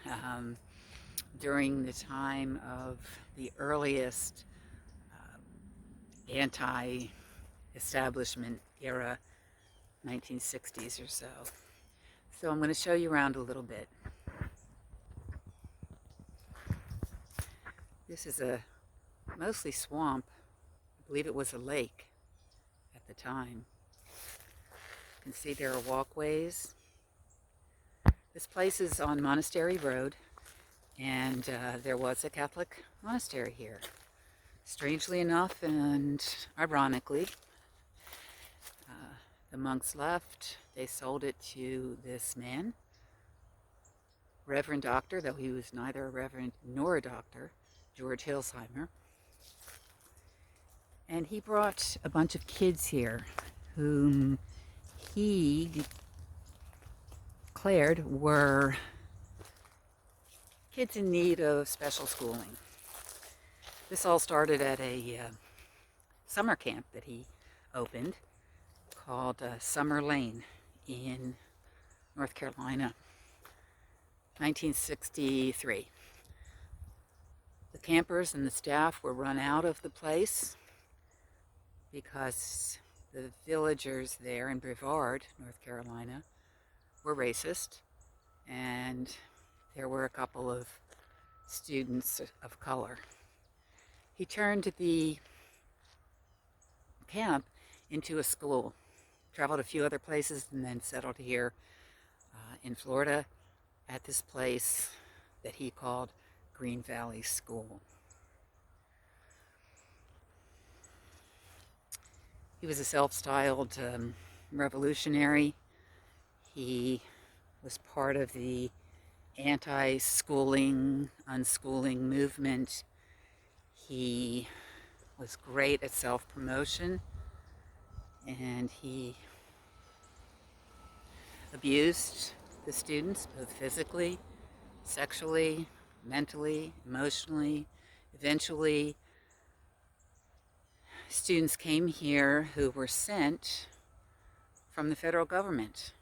um, during the time of the earliest anti-establishment era, 1960s or so. So I'm going to show you around a little bit. This is a mostly swamp. I believe it was a lake at the time. You can see there are walkways. This place is on Monastery Road, and there was a Catholic monastery here. Strangely enough and ironically, the monks left. They sold it to this man, Reverend Doctor, though he was neither a reverend nor a doctor, George Hilsheimer. And he brought a bunch of kids here whom he declared were kids in need of special schooling. This all started at a summer camp that he opened called Summer Lane in North Carolina, 1963. The campers and the staff were run out of the place because the villagers there in Brevard, North Carolina, were racist, and there were a couple of students of color. He turned the camp into a school, traveled a few other places, and then settled here in Florida at this place that he called Green Valley School. He was a self-styled revolutionary. He was part of the anti-schooling, unschooling movement. He was great at self-promotion, and he abused the students both physically, sexually, mentally, emotionally. Eventually, students came here who were sent from the federal government.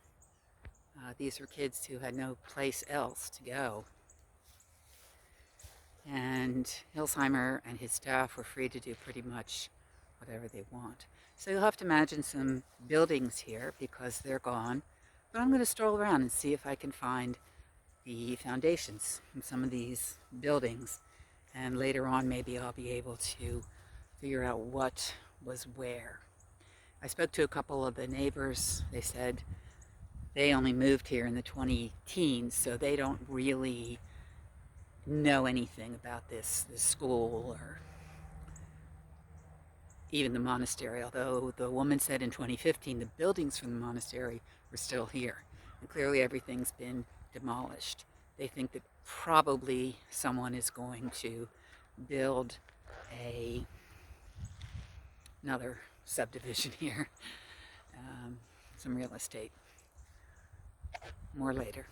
These were kids who had no place else to go. And Hilsheimer and his staff were free to do pretty much whatever they want. So you'll have to imagine some buildings here because they're gone. But I'm going to stroll around and see if I can find the foundations from some of these buildings. And later on, maybe I'll be able to figure out what was where. I spoke to a couple of the neighbors. They said they only moved here in the 20-teens, so they don't really know anything about this school or even the monastery, although the woman said in 2015 the buildings from the monastery were still here. And clearly everything's been demolished. They think that probably someone is going to build another subdivision here, some real estate. More later.